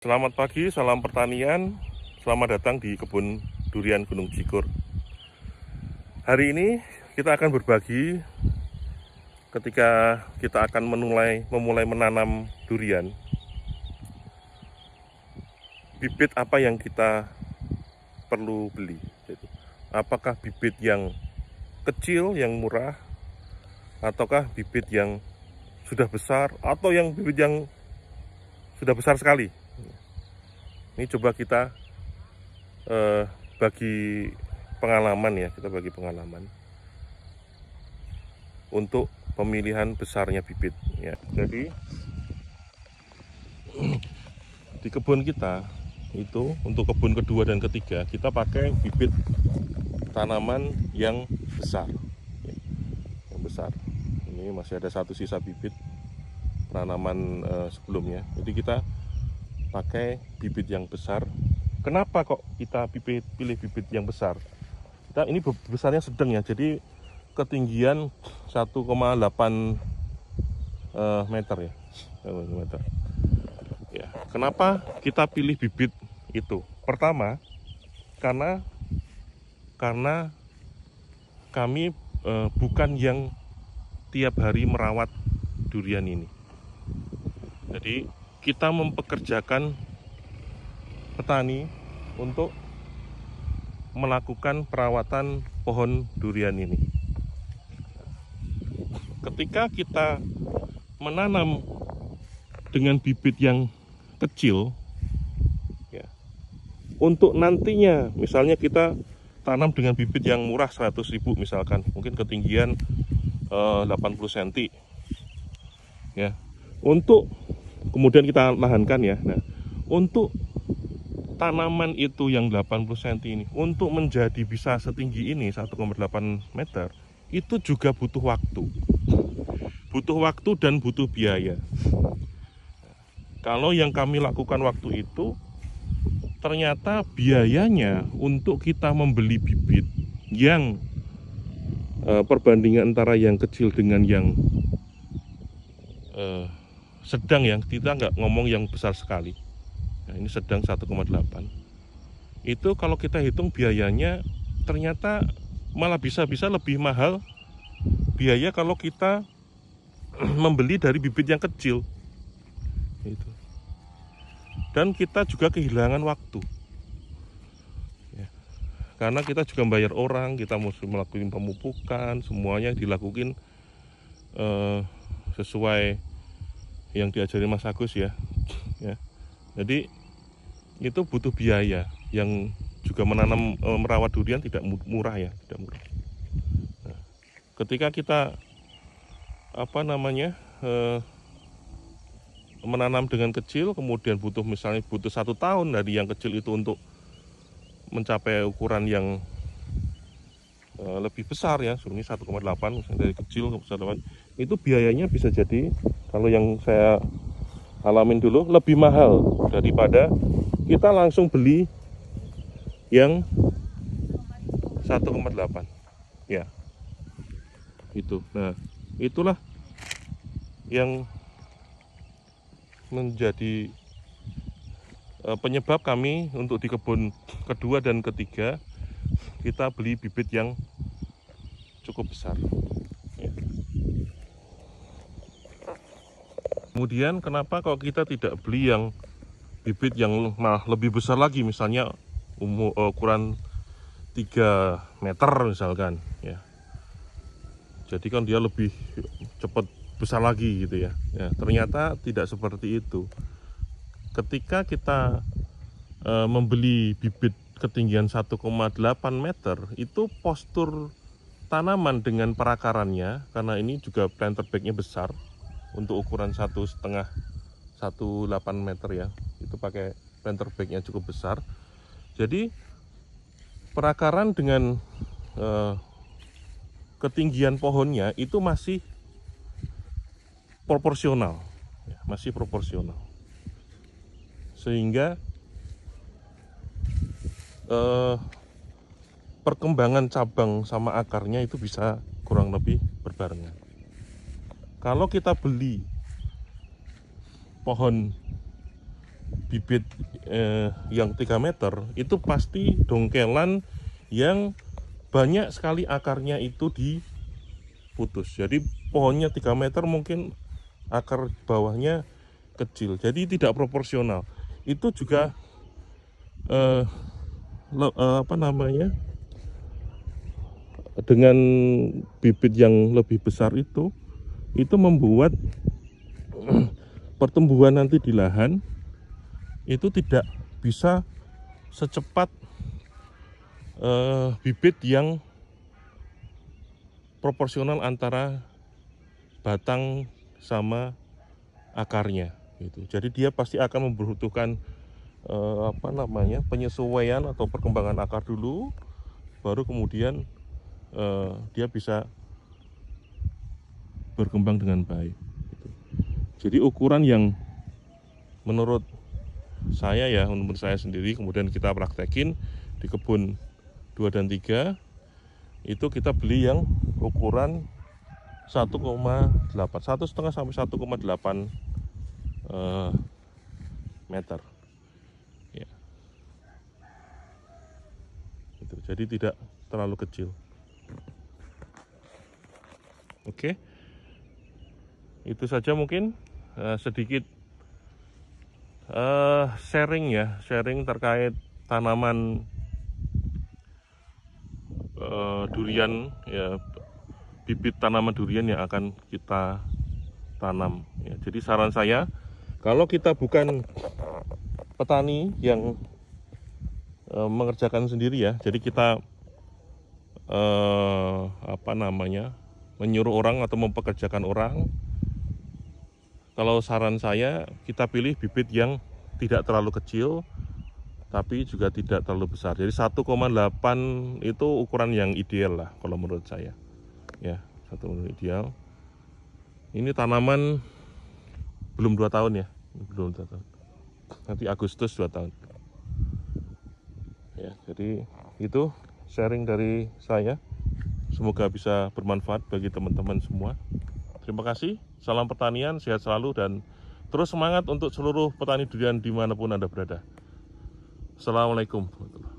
Selamat pagi, salam pertanian. Selamat datang di kebun durian Gunung Cikur. Hari ini kita akan berbagi ketika kita akan memulai menanam durian. Bibit apa yang kita perlu beli? Apakah bibit yang kecil, yang murah, ataukah bibit yang sudah besar, atau yang bibit yang sudah besar sekali? Ini coba kita bagi pengalaman ya, kita bagi pengalaman untuk pemilihan besarnya bibit ya. Jadi di kebun kita itu untuk kebun kedua dan ketiga kita pakai bibit tanaman yang besar ya, yang besar. Ini masih ada satu sisa bibit tanaman sebelumnya, jadi kita pakai bibit yang besar. Kenapa kok kita pilih bibit yang besar? Ini besarnya sedang ya, jadi ketinggian 1,8 meter ya. Meter. Ya. Kenapa kita pilih bibit itu? Pertama, karena kami bukan yang tiap hari merawat durian ini. Jadi kita mempekerjakan petani untuk melakukan perawatan pohon durian ini. Ketika kita menanam dengan bibit yang kecil ya, untuk nantinya misalnya kita tanam dengan bibit yang murah 100.000 misalkan, mungkin ketinggian 80 cm ya, untuk kemudian kita lahankan ya. Nah, untuk tanaman itu yang 80 cm ini untuk menjadi bisa setinggi ini 1,8 meter itu juga butuh waktu dan butuh biaya. Kalau yang kami lakukan waktu itu ternyata biayanya untuk kita membeli bibit yang perbandingan antara yang kecil dengan yang sedang, yang kita nggak ngomong yang besar sekali. Nah, ini sedang 1,8. Itu kalau kita hitung biayanya ternyata malah bisa lebih mahal biaya kalau kita membeli dari bibit yang kecil. Itu. Dan kita juga kehilangan waktu. Ya. Karena kita juga bayar orang, kita mesti melakukan pemupukan, semuanya dilakukan sesuai yang diajari Mas Agus ya. Jadi itu butuh biaya, yang juga merawat durian tidak murah ya, tidak murah. Nah, ketika kita menanam dengan kecil, kemudian misalnya butuh 1 tahun dari yang kecil itu untuk mencapai ukuran yang lebih besar ya, ini 1,8 misalnya dari kecil ke besar, itu biayanya bisa jadi, kalau yang saya alamin dulu, lebih mahal daripada kita langsung beli yang 1,8 ya. Itu. Nah, itulah yang menjadi penyebab kami untuk di kebun kedua dan ketiga kita beli bibit yang cukup besar ya. Kemudian kenapa kalau kita tidak beli yang bibit yang lebih besar lagi, misalnya ukuran 3 meter misalkan ya. Jadi kan dia lebih cepat besar lagi gitu ya. Ya, ternyata tidak seperti itu. Ketika kita membeli bibit ketinggian 1,8 meter, itu postur tanaman dengan perakarannya, karena ini juga planter bagnya besar untuk ukuran 1,5 1,8 meter ya, itu pakai planter bagnya cukup besar. Jadi perakaran dengan ketinggian pohonnya itu masih proporsional ya, sehingga perkembangan cabang sama akarnya itu bisa kurang lebih berbarengan. Kalau kita beli pohon bibit yang 3 meter itu pasti dongkelan yang banyak sekali akarnya itu diputus. Jadi pohonnya 3 meter mungkin akar bawahnya kecil, jadi tidak proporsional. Itu juga dengan bibit yang lebih besar itu membuat pertumbuhan nanti di lahan itu tidak bisa secepat bibit yang proporsional antara batang sama akarnya gitu. Jadi dia pasti akan membutuhkan penyesuaian atau perkembangan akar dulu, baru kemudian dia bisa berkembang dengan baik gitu. Jadi ukuran yang menurut saya ya, menurut saya sendiri, kemudian kita praktekin di kebun 2 dan 3 itu kita beli yang ukuran 1,8, 1,5 sampai 1,8 meter ya. Gitu. Jadi tidak terlalu kecil. Oke, itu saja mungkin sedikit sharing terkait tanaman durian ya, bibit tanaman durian yang akan kita tanam ya. Jadi saran saya, kalau kita bukan petani yang mengerjakan sendiri ya, jadi kita menyuruh orang atau mempekerjakan orang, kalau saran saya kita pilih bibit yang tidak terlalu kecil tapi juga tidak terlalu besar. Jadi 1,8 itu ukuran yang ideal lah kalau menurut saya ya, 1 ideal. Ini tanaman belum 2 tahun ya, belum 2 tahun, nanti Agustus 2 tahun ya. Jadi itu sharing dari saya, semoga bisa bermanfaat bagi teman-teman semua. Terima kasih, salam pertanian, sehat selalu, dan terus semangat untuk seluruh petani durian dimanapun Anda berada. Assalamualaikum warahmatullahi wabarakatuh.